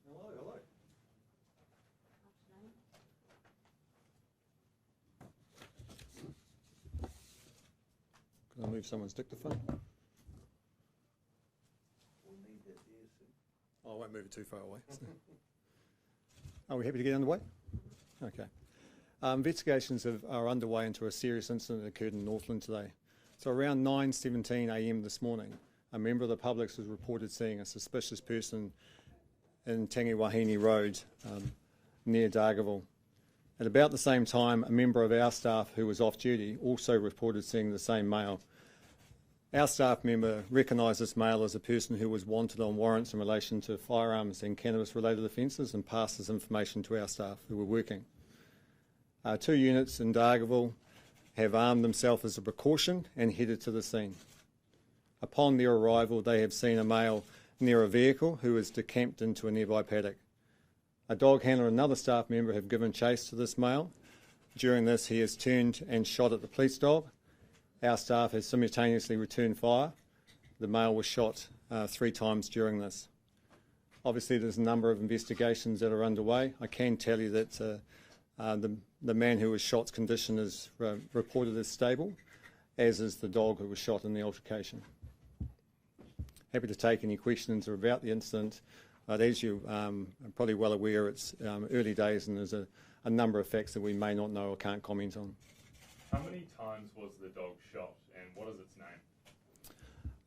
Hello, hello. Can I move someone's dictaphone? Oh, I won't move it too far away. Are we happy to get underway? Okay. Investigations are underway into a serious incident that occurred in Northland today. So around 9:17 a.m. this morning, a member of the public was reported seeing a suspicious person in Tangiwahine Road near Dargaville. At about the same time, a member of our staff who was off duty also reported seeing the same male. Our staff member recognised this male as a person who was wanted on warrants in relation to firearms and cannabis-related offences and passed this information to our staff who were working. 2 units in Dargaville have armed themselves as a precaution and headed to the scene. Upon their arrival, they have seen a male near a vehicle who is decamped into a nearby paddock. A dog handler and another staff member have given chase to this male. During this, he has turned and shot at the police dog. Our staff has simultaneously returned fire. The male was shot 3 times during this. Obviously, there's a number of investigations that are underway. I can tell you that the man who was shot's condition is reported as stable, as is the dog who was shot in the altercation. Happy to take any questions about the incident, but as you are probably well aware, it's early days and there's a number of facts that we may not know or can't comment on. How many times was the dog shot and what is its name?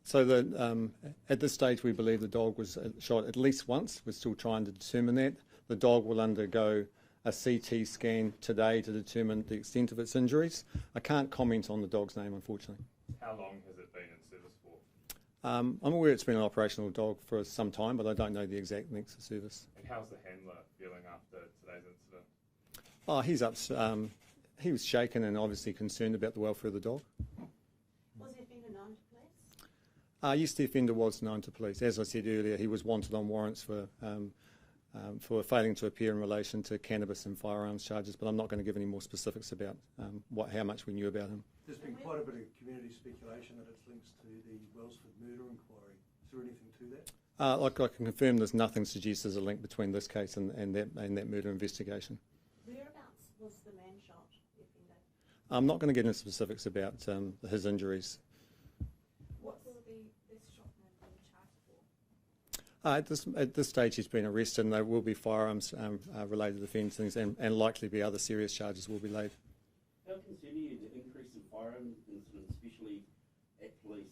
So at this stage we believe the dog was shot at least once. We're still trying to determine that. The dog will undergo a CT scan today to determine the extent of its injuries. I can't comment on the dog's name, unfortunately. How long has it been in service for? I'm aware it's been an operational dog for some time, but I don't know the exact length of service. And how's the handler feeling after today's incident? Oh, he was shaken and obviously concerned about the welfare of the dog. Was the offender known to police? Yes, the offender was known to police. As I said earlier, he was wanted on warrants for failing to appear in relation to cannabis and firearms charges, but I'm not going to give any more specifics about how much we knew about him. There's been quite a bit of community speculation that it's links to the Wellsford murder inquiry. Is there anything to that? Like I can confirm, there's nothing suggests there's a link between this case and that murder investigation. Whereabouts was the man shot, the offender? I'm not going to get into specifics about his injuries. What will this shot man be charged for? At this stage, he's been arrested, and there will be firearms related offences and likely be other serious charges will be laid. How concerned are you the increase in firearm incidents, especially at police?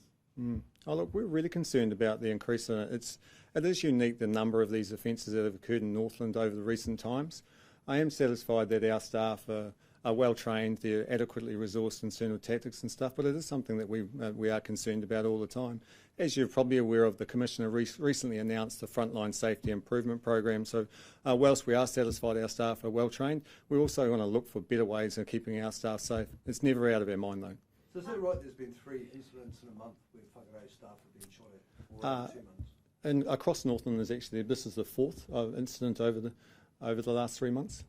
Oh, look, we're really concerned about the increase in it. It is unique, the number of these offences that have occurred in Northland over the recent times. I am satisfied that our staff are well trained, they're adequately resourced in certain tactics and stuff, but it is something that we are concerned about all the time. As you're probably aware of, the Commissioner recently announced the Frontline Safety Improvement Program, so whilst we are satisfied our staff are well trained, we also want to look for better ways of keeping our staff safe. It's never out of our mind though. So is that right, there's been 3 incidents in a month where whakaro staff have been shot at, or over 2 months? And across Northland, this is the 4th incident over the last 3 months.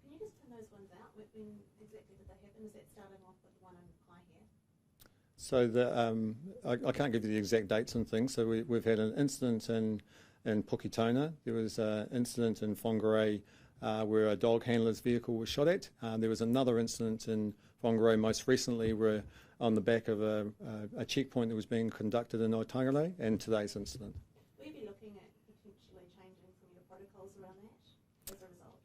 Can you just turn those ones out? When exactly did they happen? Is that starting off with the one in High here? So I can't give you the exact dates and things. So we've had an incident in Puketona. There was an incident in Whangarei where a dog handler's vehicle was shot at. There was another incident in Whangarei most recently where on the back of a checkpoint that was being conducted in Otaigare, and today's incident. Will you be looking at potentially changing some of your protocols around that as a result?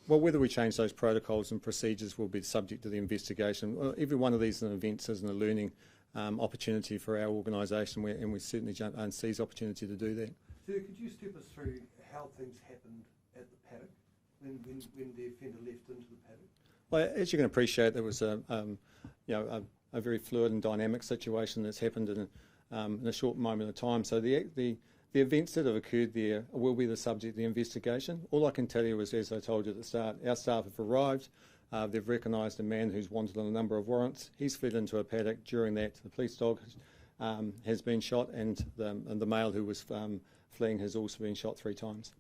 Well, whether we change those protocols and procedures will be subject to the investigation. Well, every one of these events is a learning opportunity for our organisation, and we certainly seize opportunity to do that. So could you step us through how things happened at the paddock when the offender left into the paddock? Well, as you can appreciate, there was a very fluid and dynamic situation that's happened in a short moment of time. So the events that have occurred there will be the subject of the investigation. All I can tell you is, as I told you at the start, our staff have arrived. They've recognised a man who's wanted on a number of warrants. He's fled into a paddock. During that, the police dog has been shot, and the male who was fleeing has also been shot 3 times.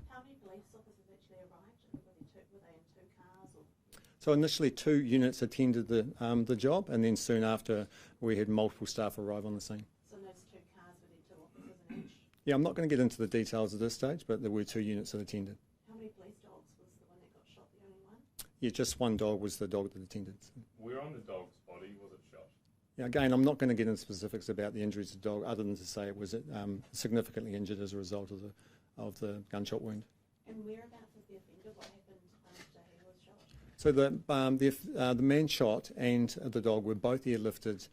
How many police officers actually arrived? Were they in 2 cars? Or? So initially 2 units attended the job, and then soon after we had multiple staff arrive on the scene. So in those 2 cars were there 2 officers in each? Yeah, I'm not going to get into the details at this stage, but there were 2 units that attended. How many police dogs was the one that got shot, the only one? Yeah, just one dog was the dog that attended. So. Where on the dog's body was it shot? Yeah, again, I'm not going to get into specifics about the injuries to the dog, other than to say it was significantly injured as a result of the gunshot wound. And whereabouts was the offender? What happened after he was shot? So the man shot and the dog were both airlifted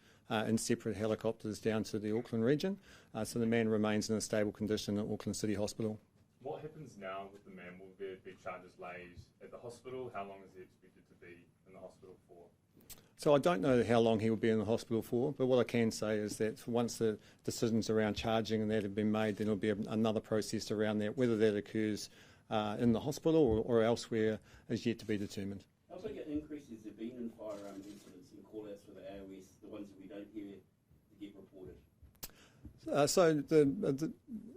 in separate helicopters down to the Auckland region. So the man remains in a stable condition at Auckland City Hospital. What happens now with the man? Will there be charges laid at the hospital? How long is he expected to be in the hospital for? So I don't know how long he will be in the hospital for, but what I can say is that once the decisions around charging and that have been made, then there will be another process around that. Whether that occurs in the hospital or elsewhere is yet to be determined. How big an increase has there been in firearm incidents and call-outs for the AOS, the ones that we don't hear to get reported?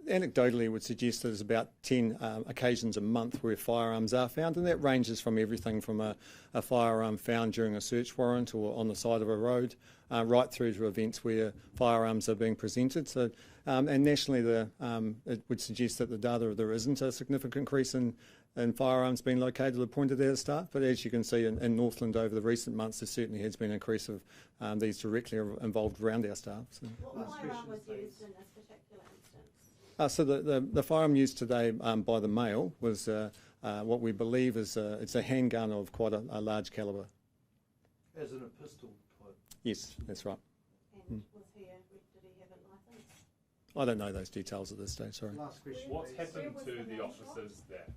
Anecdotally would suggest that there's about 10 occasions a month where firearms are found, and that ranges from everything from a firearm found during a search warrant or on the side of a road, right through to events where firearms are being presented. So, and nationally, it would suggest that the data there isn't a significant increase in firearms being located or pointed at staff, but as you can see in Northland over the recent months, there certainly has been an increase of these directly involved around our staff. So. What firearm was used in this particular instance? So the firearm used today by the male was what we believe is it's a handgun of quite a large calibre. As in a pistol type? Yes, that's right. And did he have a licence? I don't know those details at this stage, sorry. Last question. What's happened was to the the man officers that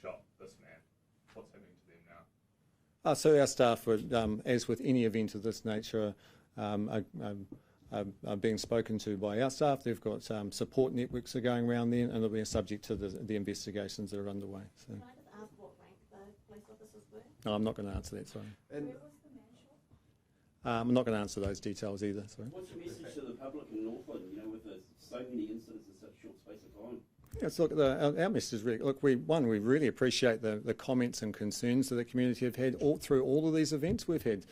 shot this man? What's happening to them now? So our staff would, as with any event of this nature, are being spoken to by our staff. They've got support networks that are going around there, and they'll be subject to the investigations that are underway. So. Can I just ask what rank the police officers were? No, I'm not going to answer that, sorry. And Where was the man shot? I'm not going to answer those details either, sorry. What's your message to the public in Northland, with so many incidents in such a short space of time? Yes, look, our message is really, look, we really appreciate the comments and concerns that the community have had through all of these events. We've had,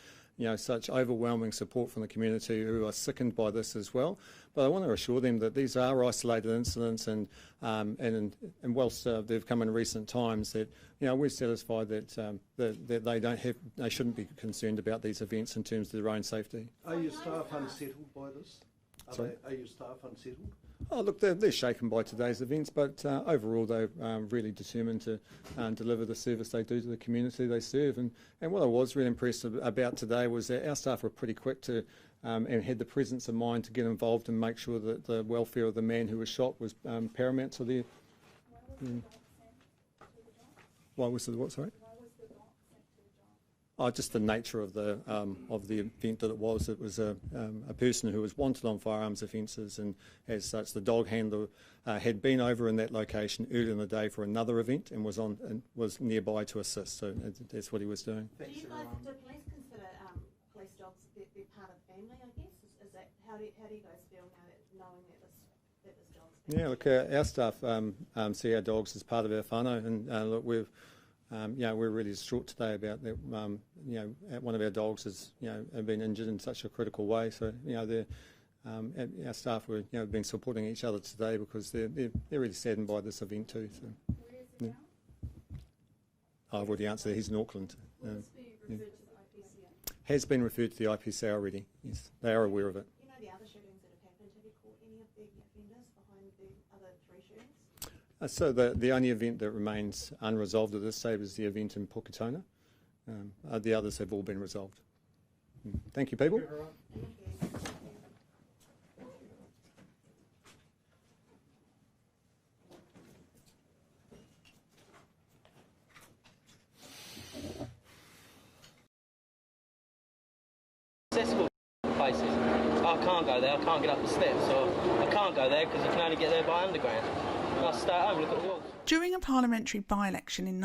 such overwhelming support from the community who are sickened by this as well. But I want to assure them that these are isolated incidents, and whilst they've come in recent times, that we're satisfied that they shouldn't be concerned about these events in terms of their own safety. are your staff unsettled by this? Sorry? Are your staff unsettled? Oh, look, they're shaken by today's events, but overall they're really determined to deliver the service they do to the community they serve. And what I was really impressed about today was that our staff were pretty quick to and had the presence of mind to get involved and make sure that the welfare of the man who was shot was paramount to their... Why was the what, sorry? Oh, just the nature of the event that it was. It was a person who was wanted on firearms offences, and as such, the dog handler had been over in that location earlier in the day for another event and was nearby to assist. So that's what he was doing. Do police consider police dogs they're part of the family? I guess is that how do you guys feel now that knowing that this dog's been Yeah, look, our staff see our dogs as part of our whānau, and look, we're really distraught today about that. One of our dogs has been injured in such a critical way. So our staff were been supporting each other today because they're really saddened by this event too. So Where is he now? I've already answered that. He's in Auckland. Will this be referred to the IPCA? Has been referred to the IPCA already. Yes, they are aware of it. The other shootings that have happened, have you caught any of the offenders behind the other 3 shootings? So the only event that remains unresolved at this stage is the event in Puketona. The others have all been resolved. Thank you, people. Thank you. Accessible places. I can't go there, I can't get up the steps, so I can't go there because you can only get there by underground. I stay at home and look at the walls. During a parliamentary by-election in